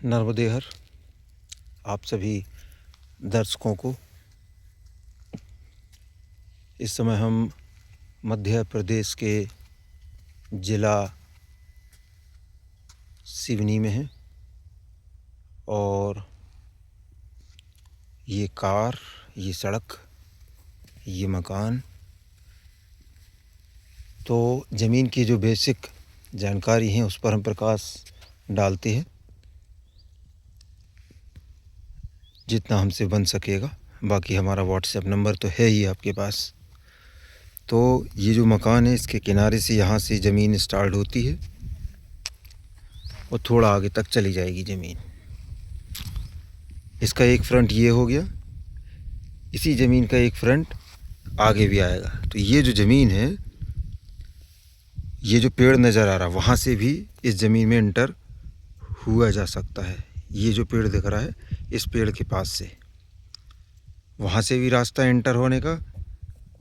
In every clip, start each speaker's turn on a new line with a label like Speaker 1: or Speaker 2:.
Speaker 1: नर्मदे हर आप सभी दर्शकों को। इस समय हम मध्य प्रदेश के ज़िला सिवनी में हैं और ये कार, ये सड़क, ये मकान, तो ज़मीन की जो बेसिक जानकारी है उस पर हम प्रकाश डालते हैं जितना हमसे बन सकेगा। बाकी हमारा व्हाट्सएप नंबर तो है ही आपके पास। तो ये जो मकान है इसके किनारे से यहाँ से ज़मीन स्टार्ट होती है और थोड़ा आगे तक चली जाएगी ज़मीन। इसका एक फ्रंट ये हो गया, इसी ज़मीन का एक फ्रंट आगे भी आएगा। तो ये जो ज़मीन है, ये जो पेड़ नज़र आ रहा है वहाँ से भी इस ज़मीन में एंटर हुआ जा सकता है। ये जो पेड़ दिख रहा है इस पेड़ के पास से वहाँ से भी रास्ता एंटर होने का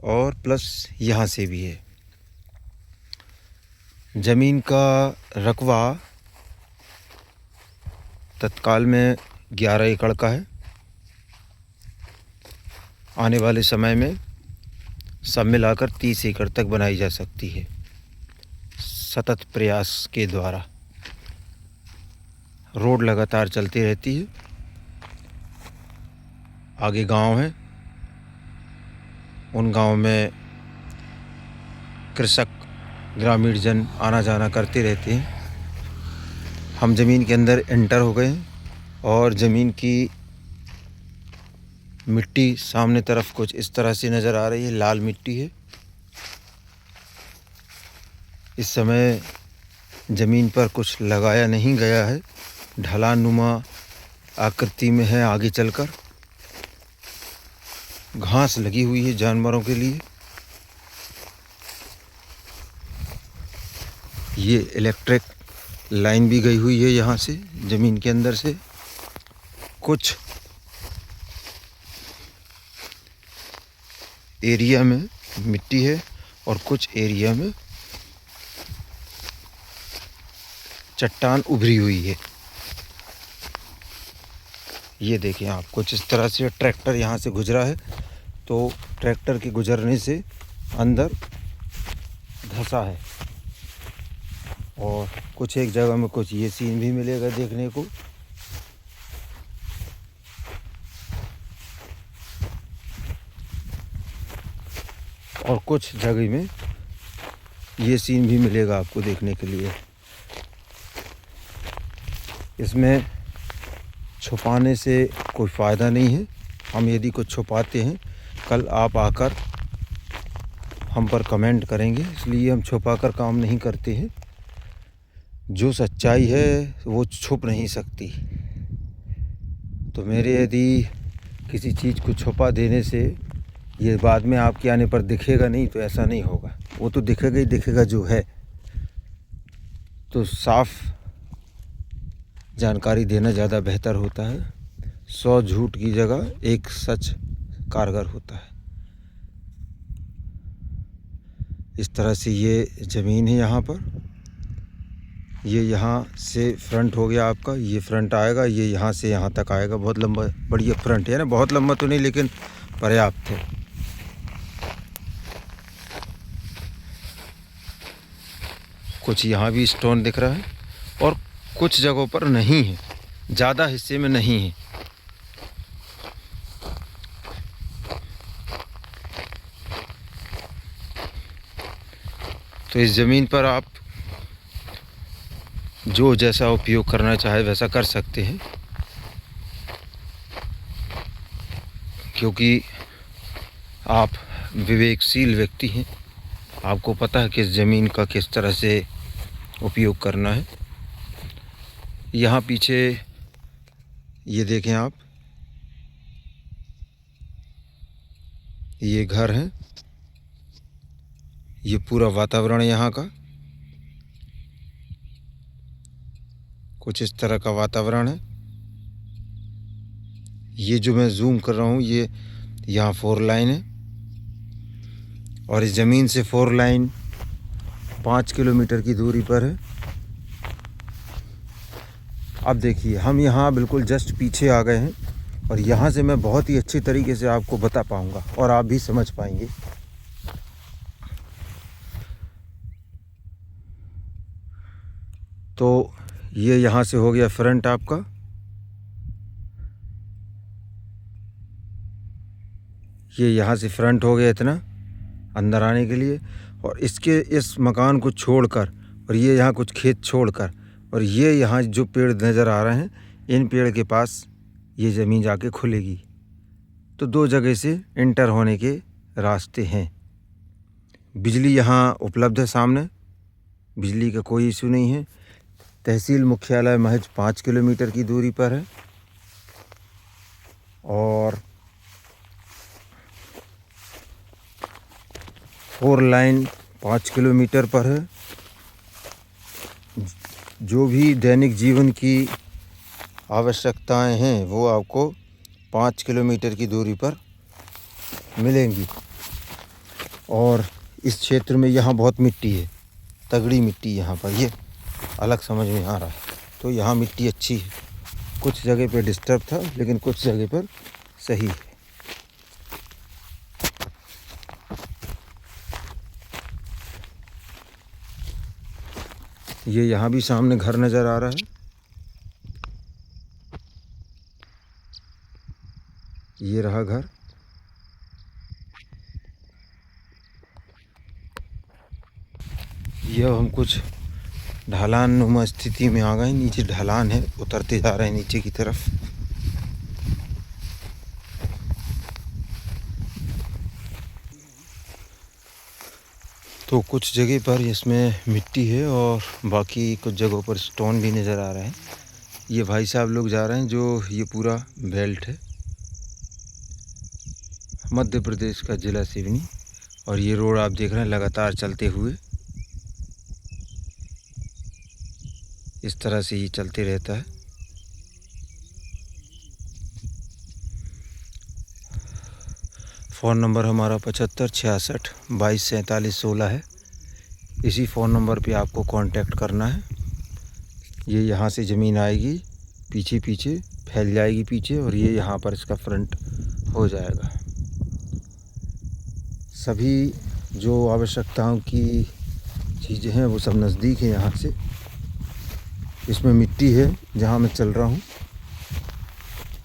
Speaker 1: और प्लस यहाँ से भी है। ज़मीन का रकबा तत्काल में 11 एकड़ का है। आने वाले समय में सब मिलाकर 30 एकड़ तक बनाई जा सकती है सतत प्रयास के द्वारा। रोड लगातार चलती रहती है। आगे गांव है, उन गांव में कृषक ग्रामीण जन आना जाना करते रहते हैं। हम ज़मीन के अंदर एंटर हो गए हैं और ज़मीन की मिट्टी सामने तरफ कुछ इस तरह से नज़र आ रही है, लाल मिट्टी है। इस समय ज़मीन पर कुछ लगाया नहीं गया है, ढलान नुमा आकृति में है। आगे चलकर घास लगी हुई है जानवरों के लिए। ये इलेक्ट्रिक लाइन भी गई हुई है यहाँ से ज़मीन के अंदर से। कुछ एरिया में मिट्टी है और कुछ एरिया में चट्टान उभरी हुई है। ये देखें आप, कुछ इस तरह से ट्रैक्टर यहाँ से गुजरा है तो ट्रैक्टर के गुजरने से अंदर धंसा है। और कुछ एक जगह में कुछ ये सीन भी मिलेगा देखने को। और कुछ जगह में ये सीन भी मिलेगा आपको देखने के लिए। इसमें छुपाने से कोई फ़ायदा नहीं है। हम यदि कुछ छुपाते हैं कल आप आकर हम पर कमेंट करेंगे, इसलिए हम छुपा कर काम नहीं करते हैं। जो सच्चाई है वो छुप नहीं सकती। तो मेरे यदि किसी चीज़ को छुपा देने से ये बाद में आपके आने पर दिखेगा नहीं, तो ऐसा नहीं होगा। वो तो दिखेगा ही दिखेगा जो है। तो साफ जानकारी देना ज़्यादा बेहतर होता है। 100 झूठ की जगह एक सच कारगर होता है। इस तरह से ये ज़मीन है यहाँ पर। ये यहाँ से फ्रंट हो गया आपका, ये फ्रंट आएगा, ये यहाँ से यहाँ तक आएगा। बहुत लंबा बढ़िया फ्रंट है ना, बहुत लंबा तो नहीं लेकिन पर्याप्त है। कुछ यहाँ भी स्टोन दिख रहा है और कुछ जगहों पर नहीं है, ज़्यादा हिस्से में नहीं है। तो इस ज़मीन पर आप जो जैसा उपयोग करना चाहे वैसा कर सकते हैं, क्योंकि आप विवेकशील व्यक्ति हैं। आपको पता है कि इस ज़मीन का किस तरह से उपयोग करना है। यहाँ पीछे ये देखें आप, ये घर है, ये पूरा वातावरण यहाँ का कुछ इस तरह का वातावरण है। ये जो मैं जूम कर रहा हूँ ये यहाँ 4 लाइन है और इस ज़मीन से 4 लाइन 5 किलोमीटर की दूरी पर है। अब देखिए हम यहाँ बिल्कुल जस्ट पीछे आ गए हैं और यहाँ से मैं बहुत ही अच्छी तरीके से आपको बता पाऊँगा और आप भी समझ पाएंगे। तो ये यहाँ से हो गया फ्रंट आपका। ये यहाँ से फ्रंट हो गया इतना अंदर आने के लिए, और इसके इस मकान को छोड़कर और ये यहाँ कुछ खेत छोड़कर और ये यहाँ जो पेड़ नज़र आ रहे हैं, इन पेड़ के पास ये ज़मीन जाके खुलेगी। तो दो जगह से इंटर होने के रास्ते हैं। बिजली यहाँ उपलब्ध है सामने, बिजली का कोई इशू नहीं है। तहसील मुख्यालय महज 5 किलोमीटर की दूरी पर है और 4 लाइन 5 किलोमीटर पर है। जो भी दैनिक जीवन की आवश्यकताएं हैं वो आपको 5 किलोमीटर की दूरी पर मिलेंगी। और इस क्षेत्र में यहाँ बहुत मिट्टी है, तगड़ी मिट्टी यहाँ पर, ये अलग समझ में आ रहा है। तो यहाँ मिट्टी अच्छी है, कुछ जगह पे डिस्टर्ब था लेकिन कुछ जगह पर सही है। ये यहाँ भी सामने घर नज़र आ रहा है। ये रहा घर। ये हम कुछ ढलान नुमा स्थिति में आ गए। नीचे ढलान है, उतरते जा रहे हैं नीचे की तरफ। तो कुछ जगह पर इसमें मिट्टी है और बाकी कुछ जगहों पर स्टोन भी नज़र आ रहे हैं। ये भाई साहब लोग जा रहे हैं, जो ये पूरा बेल्ट है मध्य प्रदेश का ज़िला सिवनी, और ये रोड आप देख रहे हैं लगातार चलते हुए इस तरह से ये चलते रहता है। फ़ोन नंबर हमारा 75 66 22 47 16 है। इसी फ़ोन नंबर पे आपको कांटेक्ट करना है। ये यहाँ से ज़मीन आएगी, पीछे पीछे फैल जाएगी पीछे, और ये यहाँ पर इसका फ्रंट हो जाएगा। सभी जो आवश्यकताओं की चीज़ें हैं वो सब नज़दीक है यहाँ से। इसमें मिट्टी है जहाँ मैं चल रहा हूँ,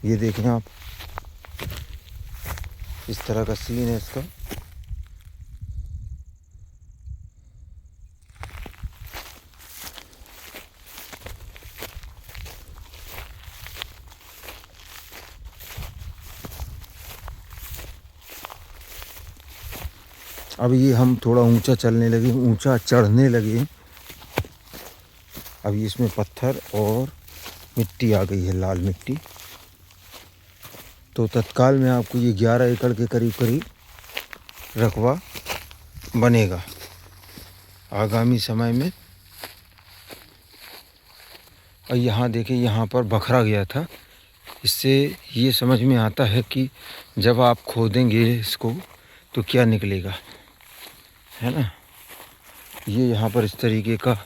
Speaker 1: ये देखें आप, इस तरह का सीन है इसका। अब ये हम थोड़ा ऊंचा चलने लगे, ऊंचा चढ़ने लगे। अब इसमें पत्थर और मिट्टी आ गई है, लाल मिट्टी। तो तत्काल में आपको ये 11 एकड़ के करीब करीब रकबा बनेगा आगामी समय में। और यहाँ देखें, यहाँ पर बखरा गया था। इससे ये समझ में आता है कि जब आप खोदेंगे इसको तो क्या निकलेगा, है ना। ये यहाँ पर इस तरीके का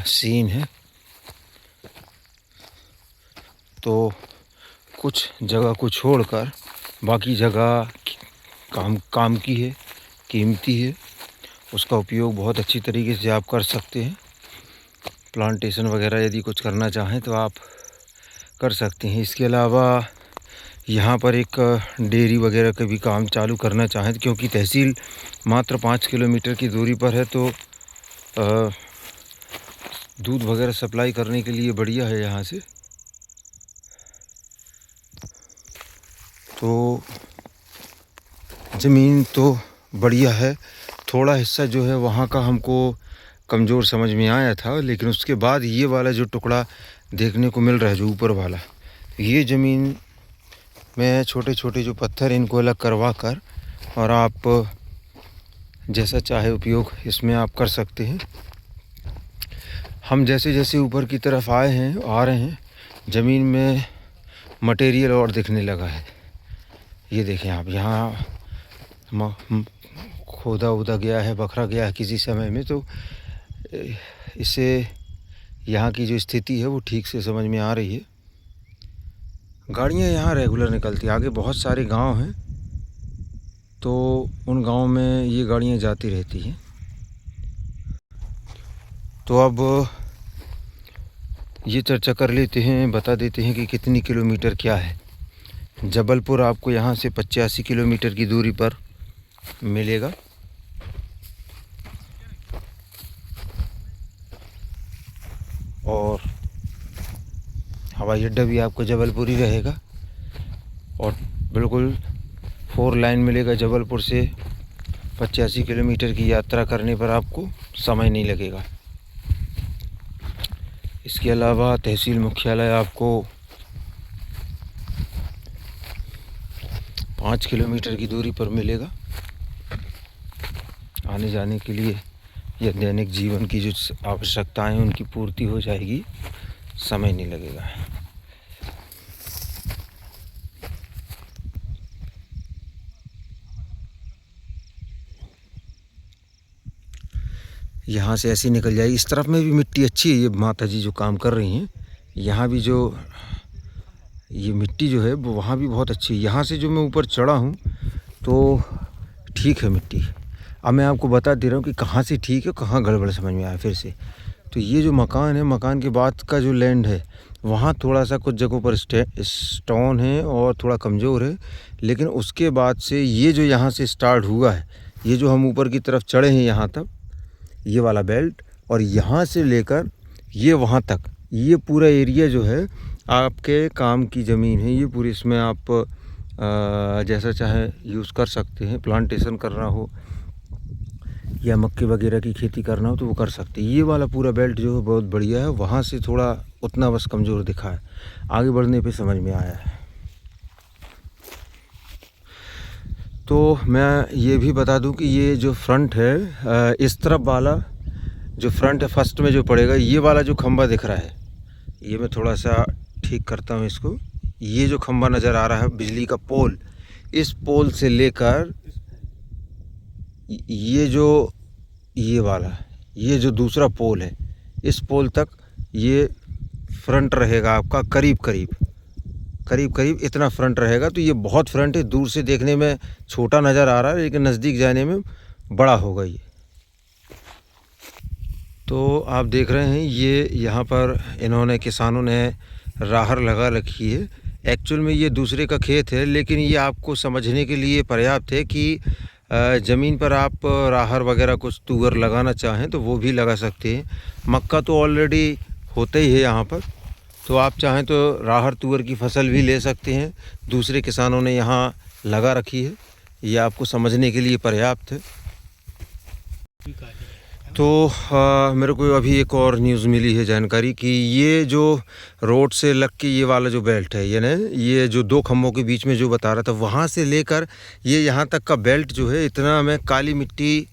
Speaker 1: सीन है। तो कुछ जगह को छोड़कर बाकी जगह काम की है, कीमती है, उसका उपयोग बहुत अच्छी तरीके से आप कर सकते हैं। प्लांटेशन वगैरह यदि कुछ करना चाहें तो आप कर सकते हैं। इसके अलावा यहाँ पर एक डेयरी वगैरह का भी काम चालू करना चाहें, क्योंकि तहसील मात्र 5 किलोमीटर की दूरी पर है, तो दूध वगैरह सप्लाई करने के लिए बढ़िया है यहाँ से। तो ज़मीन तो बढ़िया है। थोड़ा हिस्सा जो है वहाँ का हमको कमज़ोर समझ में आया था, लेकिन उसके बाद ये वाला जो टुकड़ा देखने को मिल रहा है, जो ऊपर वाला, ये ज़मीन में छोटे छोटे जो पत्थर इनको अलग करवा कर और आप जैसा चाहे उपयोग इसमें आप कर सकते हैं। हम जैसे जैसे ऊपर की तरफ आ रहे हैं, ज़मीन में मटेरियल और दिखने लगा है। ये देखें आप, यहाँ खोदा उदा गया है, बखरा गया है किसी समय में, तो इससे यहाँ की जो स्थिति है वो ठीक से समझ में आ रही है। गाड़ियाँ यहाँ रेगुलर निकलती, आगे बहुत सारे गांव हैं तो उन गांव में ये गाड़ियाँ जाती रहती हैं। तो अब ये चर्चा कर लेते हैं, बता देते हैं कि कितनी किलोमीटर क्या है। जबलपुर आपको यहाँ से 85 किलोमीटर की दूरी पर मिलेगा। और हवाई अड्डा भी आपको जबलपुर ही रहेगा और बिल्कुल 4 लाइन मिलेगा। जबलपुर से 85 किलोमीटर की यात्रा करने पर आपको समय नहीं लगेगा। इसके अलावा तहसील मुख्यालय आपको 5 किलोमीटर की दूरी पर मिलेगा। आने जाने के लिए या दैनिक जीवन की जो आवश्यकताएं उनकी पूर्ति हो जाएगी, समय नहीं लगेगा। यहाँ से ऐसे निकल जाएगी। इस तरफ में भी मिट्टी अच्छी है, ये माता जी जो काम कर रही हैं। यहाँ भी जो ये मिट्टी जो है वो वहाँ भी बहुत अच्छी है। यहाँ से जो मैं ऊपर चढ़ा हूँ तो ठीक है मिट्टी। अब मैं आपको बता दे रहा हूँ कि कहाँ से ठीक है कहाँ गड़बड़ समझ में आया फिर से। तो ये जो मकान है, मकान के बाद का जो लैंड है वहाँ थोड़ा सा कुछ जगहों पर स्टोन है और थोड़ा कमज़ोर है, लेकिन उसके बाद से ये जो यहाँ से स्टार्ट हुआ है, ये जो हम ऊपर की तरफ चढ़े हैं यहाँ तक, ये वाला बेल्ट, और यहाँ से लेकर ये वहाँ तक, ये पूरा एरिया जो है आपके काम की ज़मीन है। ये पूरी, इसमें आप जैसा चाहे यूज़ कर सकते हैं। प्लांटेशन करना हो या मक्के वगैरह की खेती करना हो तो वो कर सकते हैं। ये वाला पूरा बेल्ट जो है बहुत बढ़िया है। वहाँ से थोड़ा उतना बस कमज़ोर दिखा है, आगे बढ़ने पे समझ में आया है। तो मैं ये भी बता दूं कि ये जो फ्रंट है, इस तरफ वाला जो फ्रंट है फर्स्ट में जो पड़ेगा, ये वाला जो खंबा दिख रहा है, ये मैं थोड़ा सा ठीक करता हूँ इसको। ये जो खंबा नज़र आ रहा है बिजली का पोल, इस पोल से लेकर ये वाला, ये जो दूसरा पोल है, इस पोल तक ये फ्रंट रहेगा आपका। करीब करीब इतना फ्रंट रहेगा। तो ये बहुत फ्रंट है। दूर से देखने में छोटा नज़र आ रहा है लेकिन नज़दीक जाने में बड़ा होगा ये। तो आप देख रहे हैं ये यहाँ पर इन्होंने, किसानों ने राहर लगा रखी है। एक्चुअल में ये दूसरे का खेत है, लेकिन ये आपको समझने के लिए पर्याप्त है कि ज़मीन पर आप राहर वगैरह कुछ तुअर लगाना चाहें तो वो भी लगा सकते हैं। मक्का तो ऑलरेडी होता ही है यहाँ पर, तो आप चाहें तो राहर तुअर की फसल भी ले सकते हैं। दूसरे किसानों ने यहाँ लगा रखी है, ये आपको समझने के लिए पर्याप्त है। तो मेरे को अभी एक और न्यूज़ मिली है, जानकारी, कि ये जो रोड से लग के ये वाला जो बेल्ट है, ये जो 2 खम्भों के बीच में जो बता रहा था, वहाँ से लेकर ये यहाँ तक का बेल्ट जो है, इतना हमें काली मिट्टी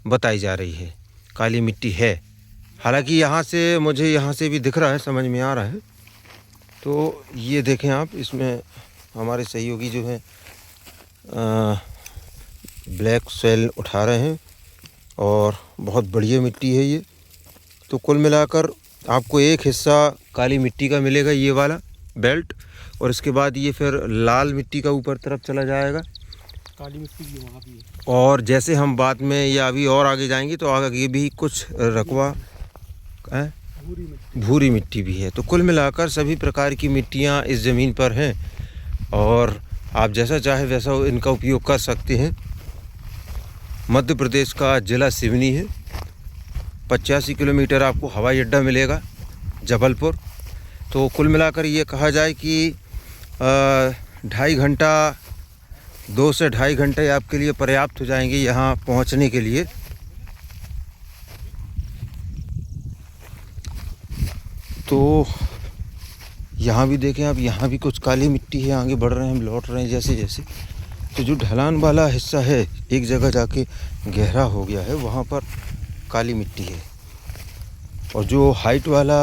Speaker 1: बताई जा रही है। काली मिट्टी है, हालांकि यहाँ से मुझे यहाँ से भी दिख रहा है, समझ में आ रहा है। तो ये देखें आप, इसमें हमारे सहयोगी जो है ब्लैक सॉइल उठा रहे हैं और बहुत बढ़िया मिट्टी है ये। तो कुल मिलाकर आपको एक हिस्सा काली मिट्टी का मिलेगा, ये वाला बेल्ट, और इसके बाद ये फिर लाल मिट्टी का ऊपर तरफ चला जाएगा।
Speaker 2: काली मिट्टी भी वहाँ भी है।
Speaker 1: और जैसे हम बाद में या अभी और आगे जाएंगे तो आगे भी कुछ रकबा है, भूरी मिट्टी भी है। तो कुल मिलाकर सभी प्रकार की मिट्टियाँ इस ज़मीन पर हैं और आप जैसा चाहे वैसा इनका उपयोग कर सकते हैं। मध्य प्रदेश का ज़िला सिवनी है। 85 किलोमीटर आपको हवाई अड्डा मिलेगा जबलपुर। तो कुल मिलाकर ये कहा जाए कि 2.5 घंटा, 2 से 2.5 घंटे आपके लिए पर्याप्त हो जाएंगे यहाँ पहुँचने के लिए। तो यहाँ भी देखें आप, यहाँ भी कुछ काली मिट्टी है। आगे बढ़ रहे हैं हम, लौट रहे हैं जैसे जैसे। तो जो ढलान वाला हिस्सा है, एक जगह जाके गहरा हो गया है, वहाँ पर काली मिट्टी है। और जो हाइट वाला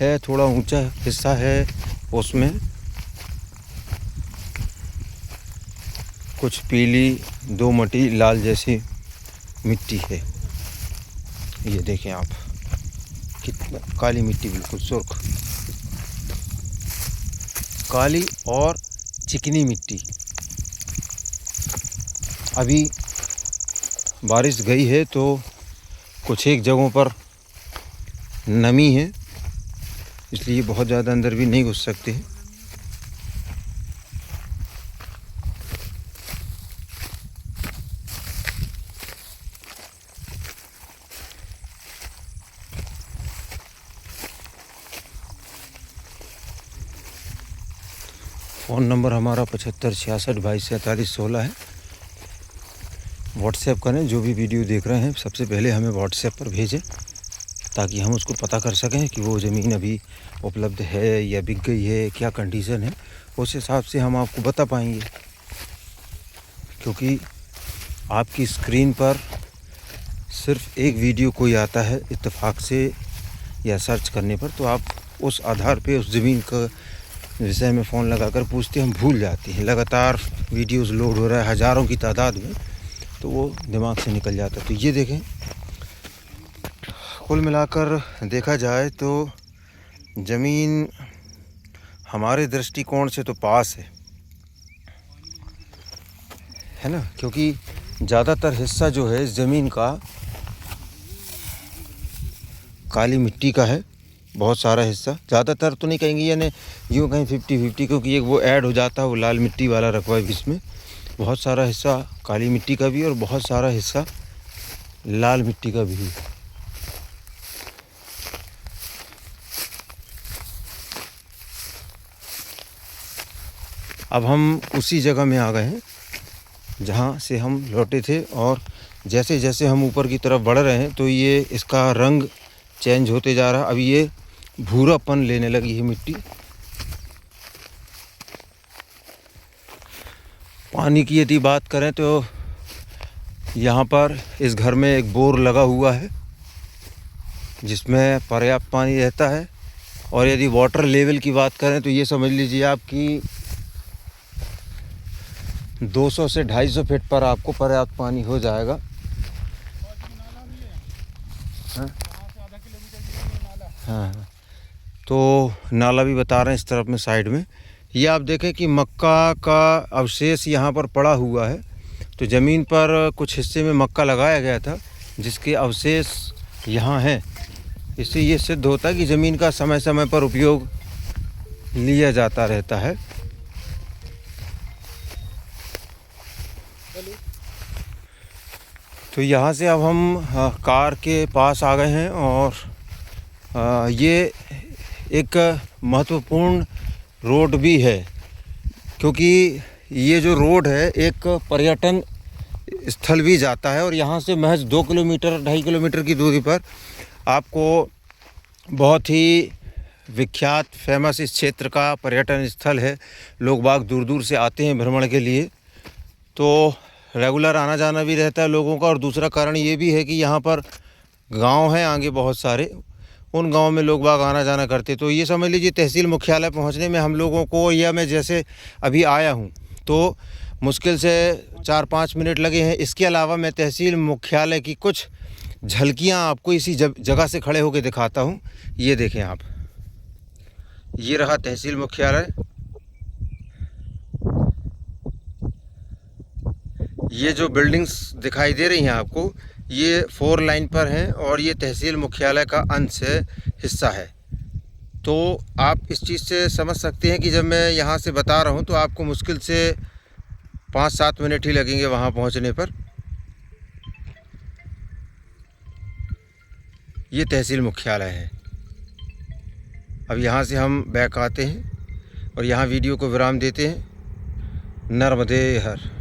Speaker 1: है, थोड़ा ऊंचा हिस्सा है, उसमें कुछ पीली, दोमटी, लाल जैसी मिट्टी है। ये देखें आप कितना काली मिट्टी, बिल्कुल सुर्ख काली और चिकनी मिट्टी। अभी बारिश गई है तो कुछ एक जगहों पर नमी है, इसलिए बहुत ज़्यादा अंदर भी नहीं घुस सकते हैं। फ़ोन नंबर हमारा 75 66 22 47 16 है। व्हाट्सएप करें, जो भी वीडियो देख रहे हैं सबसे पहले हमें व्हाट्सएप पर भेजें ताकि हम उसको पता कर सकें कि वो ज़मीन अभी उपलब्ध है या बिक गई है, क्या कंडीशन है। उस हिसाब से हम आपको बता पाएंगे, क्योंकि आपकी स्क्रीन पर सिर्फ एक वीडियो कोई आता है इत्तेफाक से या सर्च करने पर, तो आप उस आधार पे उस ज़मीन का विषय में फ़ोन लगाकर पूछते, हम भूल जाते हैं। लगातार वीडियोस लोड हो रहा है हज़ारों की तादाद में, तो वो दिमाग से निकल जाता है। तो ये देखें, कुल मिलाकर देखा जाए तो ज़मीन हमारे दृष्टिकोण से तो पास है ना, क्योंकि ज़्यादातर हिस्सा जो है ज़मीन का काली मिट्टी का है। बहुत सारा हिस्सा, ज़्यादातर तो नहीं कहेंगे, यानी यूँ कहीं 50-50, क्योंकि एक वो ऐड हो जाता है, वो लाल मिट्टी वाला रकबा है इसमें। बहुत सारा हिस्सा काली मिट्टी का भी और बहुत सारा हिस्सा लाल मिट्टी का भी। अब हम उसी जगह में आ गए हैं जहाँ से हम लौटे थे, और जैसे जैसे हम ऊपर की तरफ बढ़ रहे हैं तो ये इसका रंग चेंज होते जा रहा है। अब ये भूरापन लेने लगी है मिट्टी। पानी की यदि बात करें तो यहाँ पर इस घर में एक बोर लगा हुआ है जिसमें पर्याप्त पानी रहता है, और यदि वाटर लेवल की बात करें तो ये समझ लीजिए आपकी 200 से 250 फीट पर आपको पर्याप्त पानी हो जाएगा। हाँ, तो नाला भी बता रहे हैं इस तरफ में साइड में। ये आप देखें कि मक्का का अवशेष यहाँ पर पड़ा हुआ है, तो ज़मीन पर कुछ हिस्से में मक्का लगाया गया था जिसके अवशेष यहाँ हैं। इससे ये सिद्ध होता है कि ज़मीन का समय समय पर उपयोग लिया जाता रहता है। तो यहाँ से अब हम कार के पास आ गए हैं, और ये एक महत्वपूर्ण रोड भी है, क्योंकि ये जो रोड है एक पर्यटन स्थल भी जाता है, और यहाँ से महज 2 किलोमीटर 2.5 किलोमीटर की दूरी पर आपको बहुत ही विख्यात फेमस इस क्षेत्र का पर्यटन स्थल है। लोग बाग दूर दूर से आते हैं भ्रमण के लिए, तो रेगुलर आना जाना भी रहता है लोगों का। और दूसरा कारण ये भी है कि यहाँ पर गांव हैं आगे बहुत सारे, उन गांव में लोग बाग आना जाना करते। तो ये समझ लीजिए तहसील मुख्यालय पहुँचने में हम लोगों को, या मैं जैसे अभी आया हूँ तो मुश्किल से 4-5 मिनट लगे हैं। इसके अलावा मैं तहसील मुख्यालय की कुछ झलकियाँ आपको इसी जगह से खड़े होकर दिखाता हूँ। ये देखें आप, ये रहा तहसील मुख्यालय। ये जो बिल्डिंग्स दिखाई दे रही हैं आपको, ये 4 लाइन पर हैं, और ये तहसील मुख्यालय का अंश है, हिस्सा है। तो आप इस चीज़ से समझ सकते हैं कि जब मैं यहाँ से बता रहा हूँ तो आपको मुश्किल से 5-7 मिनट ही लगेंगे वहाँ पहुँचने पर। ये तहसील मुख्यालय है। अब यहाँ से हम बैक आते हैं और यहाँ वीडियो को विराम देते हैं। नर्मदे हर।